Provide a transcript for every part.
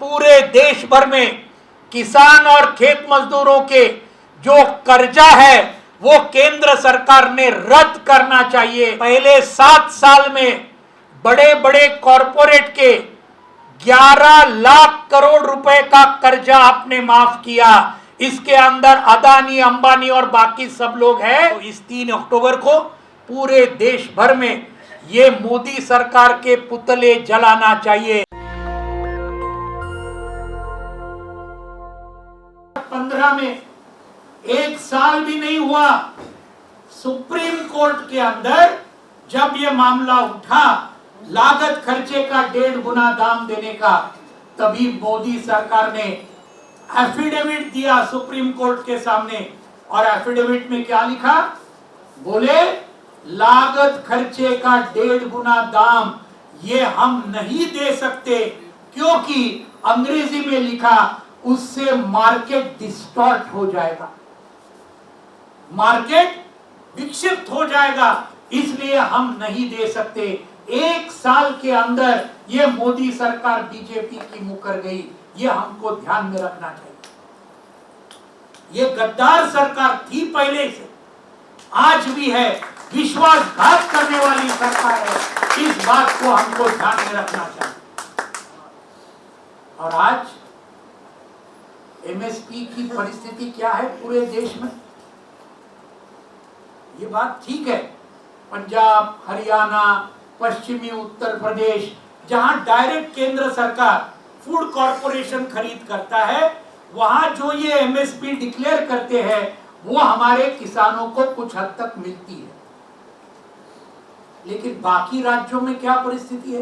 पूरे देश भर में किसान और खेत मजदूरों के जो कर्जा है वो केंद्र सरकार ने रद्द करना चाहिए। पहले 7 साल में बड़े बड़े कॉरपोरेट के 11 लाख करोड़ रुपए का कर्जा आपने माफ किया। इसके अंदर अदानी, अंबानी और बाकी सब लोग हैं। तो इस 3 अक्टूबर को पूरे देश भर में ये मोदी सरकार के पुतले जलाना चाहिए। 15 में 1 साल भी नहीं हुआ, सुप्रीम कोर्ट के अंदर जब ये मामला उठा लागत खर्चे का 1.5 गुना दाम देने का, तभी मोदी सरकार ने एफिडेविट दिया सुप्रीम कोर्ट के सामने। और एफिडेविट में क्या लिखा? बोले लागत खर्चे का 1.5 गुना दाम ये हम नहीं दे सकते, क्योंकि अंग्रेजी में लिखा उससे मार्केट डिस्टॉर्ट हो जाएगा, मार्केट विक्षिप्त हो जाएगा, इसलिए हम नहीं दे सकते। 1 साल के अंदर ये मोदी सरकार बीजेपी की मुकर गई, ये हमको ध्यान में रखना चाहिए। ये गद्दार सरकार थी पहले से, आज भी है, विश्वासघात करने वाली सरकार है, इस बात को हमको ध्यान में रखना चाहिए। और आज एमएसपी की परिस्थिति क्या है पूरे देश में? ये बात ठीक है, पंजाब, हरियाणा, पश्चिमी उत्तर प्रदेश, जहां डायरेक्ट केंद्र सरकार फूड कॉर्पोरेशन खरीद करता है, वहां जो ये एमएसपी डिक्लेयर करते हैं वो हमारे किसानों को कुछ हद तक मिलती है। लेकिन बाकी राज्यों में क्या परिस्थिति है?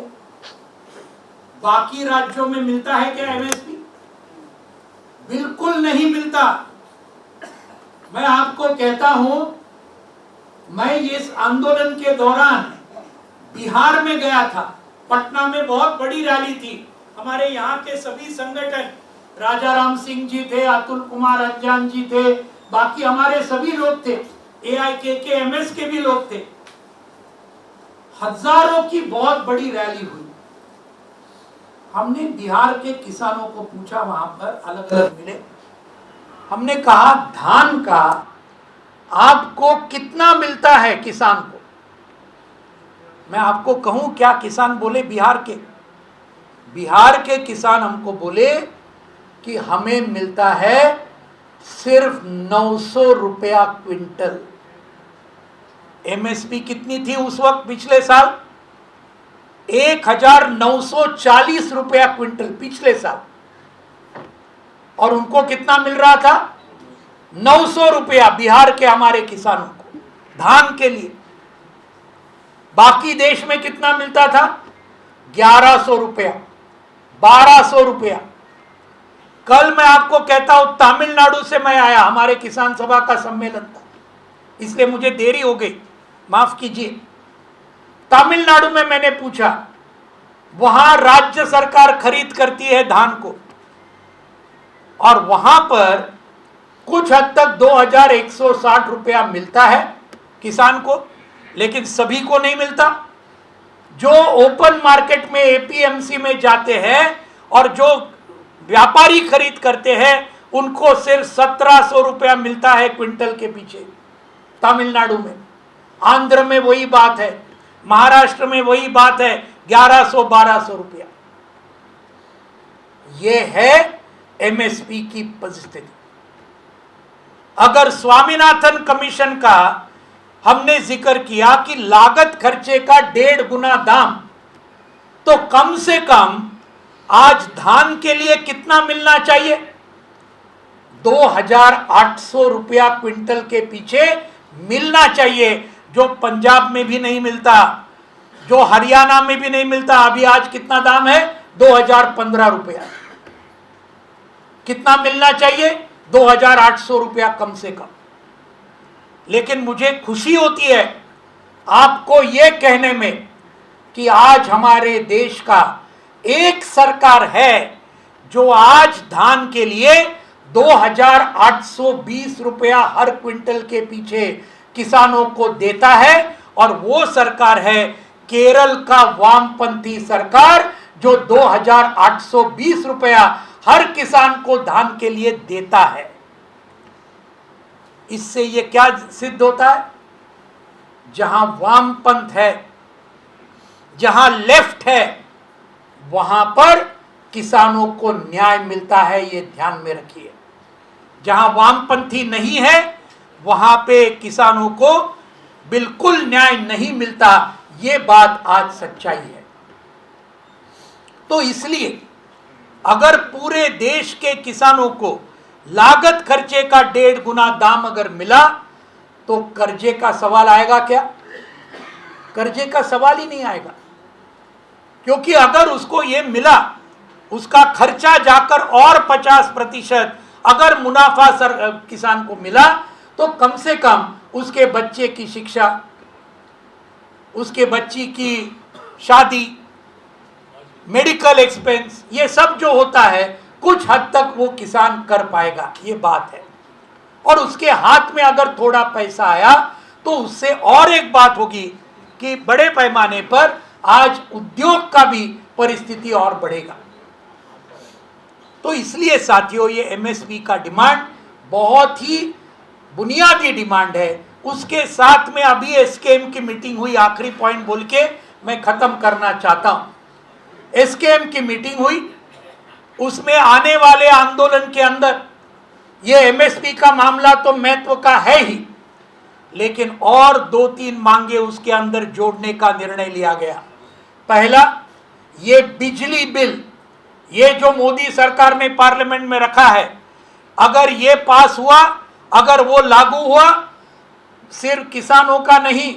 बाकी राज्यों में मिलता है क्या एमएसपी? बिल्कुल नहीं मिलता। मैं आपको कहता हूं, मैं इस आंदोलन के दौरान बिहार में गया था, पटना में बहुत बड़ी रैली थी, हमारे यहाँ के सभी संगठन, राजा राम सिंह जी थे, अतुल कुमार अंजान जी थे, बाकी हमारे सभी लोग थे, AIKK-MS के भी लोग थे। हजारों की बहुत बड़ी रैली हुई। हमने बिहार के किसानों को पूछा, वहां पर अलग अलग मिले, हमने कहा धान का आपको कितना मिलता है किसान को? मैं आपको कहूं क्या किसान बोले? बिहार के किसान हमको बोले कि हमें मिलता है सिर्फ 900 रुपया क्विंटल। एमएसपी कितनी थी उस वक्त पिछले साल? 1940 रुपया क्विंटल पिछले साल। और उनको कितना मिल रहा था? 900 रुपया बिहार के हमारे किसानों को धान के लिए। बाकी देश में कितना मिलता था? 1100 रुपया, 1200 रुपया। कल मैं आपको कहता हूं, तमिलनाडु से मैं आया, हमारे किसान सभा का सम्मेलन था, इसलिए मुझे देरी हो गई, माफ कीजिए। तमिलनाडु में मैंने पूछा, वहां राज्य सरकार खरीद करती है धान को, और वहां पर कुछ हद तक 2160 रुपया मिलता है किसान को, लेकिन सभी को नहीं मिलता। जो ओपन मार्केट में APMC में जाते हैं और जो व्यापारी खरीद करते हैं, उनको सिर्फ 1700 रुपया मिलता है क्विंटल के पीछे तमिलनाडु में। आंध्र में वही बात है, महाराष्ट्र में वही बात है, 1100-1200 रुपया। यह है एमएसपी की परिस्थिति। अगर स्वामीनाथन कमीशन का हमने जिक्र किया कि लागत खर्चे का 1.5 गुना दाम, तो कम से कम आज धान के लिए कितना मिलना चाहिए? 2800 रुपया क्विंटल के पीछे मिलना चाहिए, जो पंजाब में भी नहीं मिलता, जो हरियाणा में भी नहीं मिलता। अभी आज कितना दाम है? 2015 रुपया। कितना मिलना चाहिए? 2800 रुपया कम से कम। लेकिन मुझे खुशी होती है आपको यह कहने में कि आज हमारे देश का एक सरकार है जो आज धान के लिए 2820 रुपया हर क्विंटल के पीछे किसानों को देता है, और वो सरकार है केरल का वामपंथी सरकार, जो 2,820 रुपया हर किसान को धान के लिए देता है। इससे ये क्या सिद्ध होता है? जहां वामपंथ है, जहां लेफ्ट है, वहां पर किसानों को न्याय मिलता है, ये ध्यान में रखिए। जहां वामपंथी नहीं है वहां पे किसानों को बिल्कुल न्याय नहीं मिलता, ये बात आज सच्चाई है। तो इसलिए अगर पूरे देश के किसानों को लागत खर्चे का 1.5 गुना दाम अगर मिला तो कर्जे का सवाल आएगा क्या? कर्जे का सवाल ही नहीं आएगा, क्योंकि अगर उसको ये मिला, उसका खर्चा जाकर और 50% अगर मुनाफा किसान को मिला, तो कम से कम उसके बच्चे की शिक्षा, उसके बच्ची की शादी, मेडिकल एक्सपेंस, ये सब जो होता है कुछ हद तक वो किसान कर पाएगा, ये बात है। और उसके हाथ में अगर थोड़ा पैसा आया तो उससे और एक बात होगी कि बड़े पैमाने पर आज उद्योग का भी परिस्थिति और बढ़ेगा। तो इसलिए साथियों, ये एमएसपी का डिमांड बहुत ही बुनियादी डिमांड है। उसके साथ में अभी एसकेएम की मीटिंग हुई, आखिरी पॉइंट बोल के मैं खत्म करना चाहता हूं। एसकेएम की मीटिंग हुई, उसमें आने वाले आंदोलन के अंदर ये एमएसपी का मामला तो महत्व का है ही, लेकिन और 2-3 मांगे उसके अंदर जोड़ने का निर्णय लिया गया। पहला, ये बिजली बिल, ये जो मोदी सरकार ने पार्लियामेंट में रखा है, अगर ये पास हुआ, अगर वो लागू हुआ, सिर्फ किसानों का नहीं,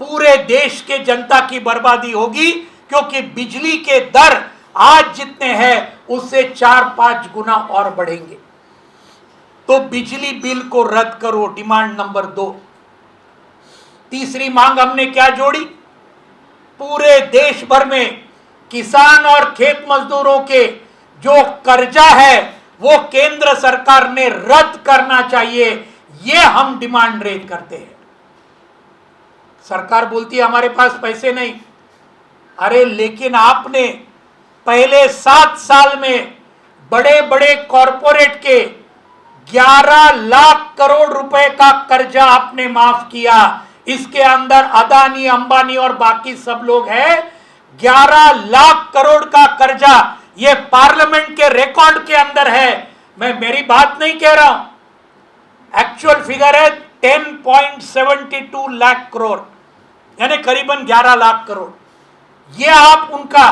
पूरे देश के जनता की बर्बादी होगी, क्योंकि बिजली के दर आज जितने हैं उससे 4-5 गुना और बढ़ेंगे। तो बिजली बिल को रद्द करो, डिमांड नंबर 2। तीसरी मांग हमने क्या जोड़ी? पूरे देश भर में किसान और खेत मजदूरों के जो कर्जा है वो केंद्र सरकार ने रद्द करना चाहिए, ये हम डिमांड रेज करते हैं। सरकार बोलती है हमारे पास पैसे नहीं। अरे लेकिन आपने पहले 7 साल में बड़े बड़े कॉरपोरेट के 11 लाख करोड़ रुपए का कर्जा आपने माफ किया। इसके अंदर अदानी, अंबानी और बाकी सब लोग हैं। 11 लाख करोड़ का कर्जा ये पार्लियामेंट के रिकॉर्ड के अंदर है, मैं मेरी बात नहीं कह रहा हूं। एक्चुअल फिगर है 10.72 लाख करोड़, यानी करीबन 11 लाख करोड़। ये आप उनका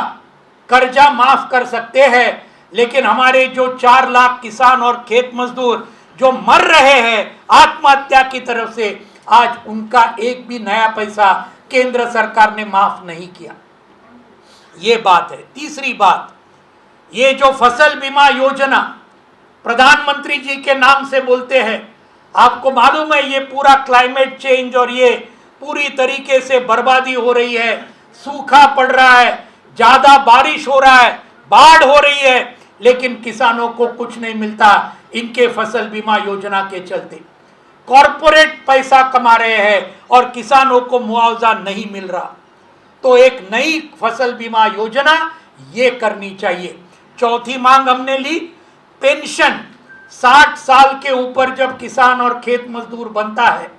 कर्जा माफ कर सकते हैं, लेकिन हमारे जो 4 लाख किसान और खेत मजदूर जो मर रहे हैं आत्महत्या की तरफ से, आज उनका एक भी नया पैसा केंद्र सरकार ने माफ नहीं किया। ये बात है। तीसरी बात, ये जो फसल बीमा योजना प्रधानमंत्री जी के नाम से बोलते हैं, आपको मालूम है ये पूरा क्लाइमेट चेंज और ये पूरी तरीके से बर्बादी हो रही है, सूखा पड़ रहा है, ज्यादा बारिश हो रहा है, बाढ़ हो रही है, लेकिन किसानों को कुछ नहीं मिलता इनके फसल बीमा योजना के चलते। कॉरपोरेट पैसा कमा रहे हैं और किसानों को मुआवजा नहीं मिल रहा। तो एक नई फसल बीमा योजना ये करनी चाहिए। चौथी मांग हमने ली, पेंशन। 60 साल के ऊपर जब किसान और खेत मजदूर बनता है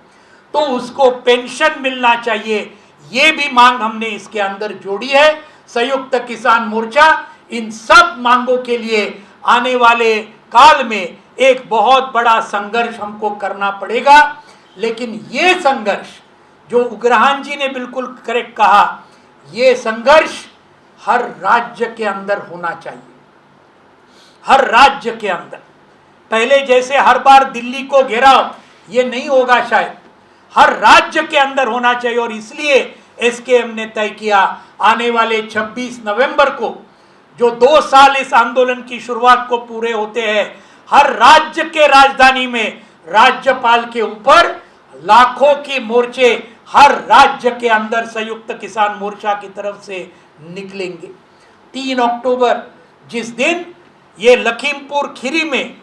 तो उसको पेंशन मिलना चाहिए, ये भी मांग हमने इसके अंदर जोड़ी है। संयुक्त किसान मोर्चा इन सब मांगों के लिए आने वाले काल में एक बहुत बड़ा संघर्ष हमको करना पड़ेगा। लेकिन ये संघर्ष, जो उग्रहान जी ने बिल्कुल करेक्ट कहा, ये संघर्ष हर राज्य के अंदर होना चाहिए, हर राज्य के अंदर। पहले जैसे हर बार दिल्ली को घेराव, ये नहीं होगा शायद, हर राज्य के अंदर होना चाहिए। और इसलिए एसकेएम ने तय किया आने वाले 26 नवंबर को, जो 2 साल इस आंदोलन की शुरुआत को पूरे होते हैं, हर राज्य के राजधानी में राज्यपाल के ऊपर लाखों की मोर्चे हर राज्य के अंदर संयुक्त किसान मोर्चा की तरफ से निकलेंगे। 3 अक्टूबर जिस दिन ये लखीमपुर खीरी में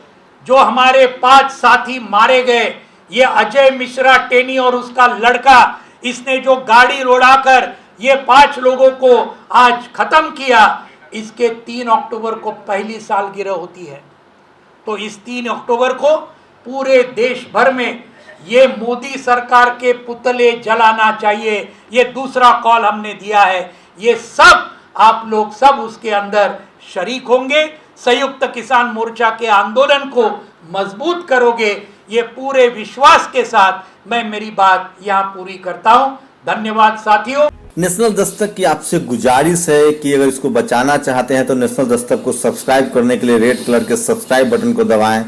जो हमारे 5 साथी मारे गए, ये अजय मिश्रा टेनी और उसका लड़का, इसने जो गाड़ी रोड़ाकर ये 5 लोगों को आज खत्म किया, इसके 3 अक्टूबर को पहली सालगिरह होती है। तो इस 3 अक्टूबर को पूरे देश भर में ये मोदी सरकार के पुतले जलाना चाहिए। ये दूसरा कॉल हमने दिया है। ये सब आप लोग सब उसके अंदर शरीक होंगे, संयुक्त किसान मोर्चा के आंदोलन को मजबूत करोगे, ये पूरे विश्वास के साथ मैं मेरी बात यहाँ पूरी करता हूँ। धन्यवाद साथियों। नेशनल दस्तक की आपसे गुजारिश है कि अगर इसको बचाना चाहते हैं तो नेशनल दस्तक को सब्सक्राइब करने के लिए रेड कलर के सब्सक्राइब बटन को दबाएं,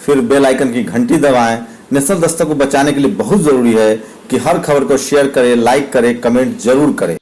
फिर बेल आइकन की घंटी दबाएं। नेशनल दस्तक को बचाने के लिए बहुत जरूरी है कि हर खबर को शेयर करें, लाइक करें, कमेंट जरूर करें।